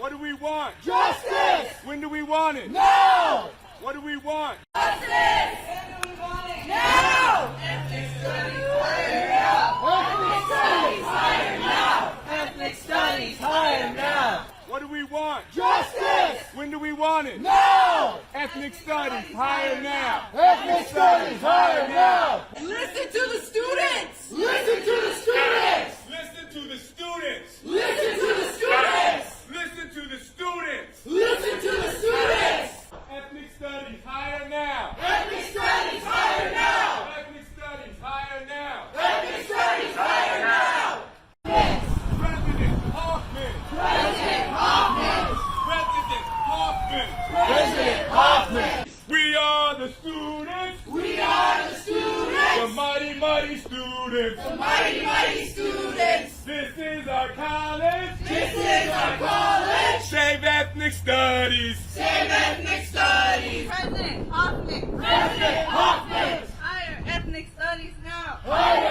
What do we want? Justice! When do we want it? Now! What do we want? Justice! When do we want it? Now! Ethnic studies higher now! Ethnic studies higher now! What do we want? Justice! When do we want it? Now! Ethnic studies higher now. Ethnic studies higher now! Listen to the students! Listen to the students! Listen to the students. Listen to the students! Listen to the students. Listen to the students! Ethnic studies higher now. Ethnic studies higher now! Ethnic studies higher now. Ethnic studies higher now! President Hoffman. President Hoffman! President Hoffman. President Hoffman! We are the students. We are the The students! mighty, mighty students. The mighty, mighty students! This is our college. This is our college! Save ethnic studies. Save ethnic studies! President Hoffman! President Hoffman! Higher ethnic studies now! Higher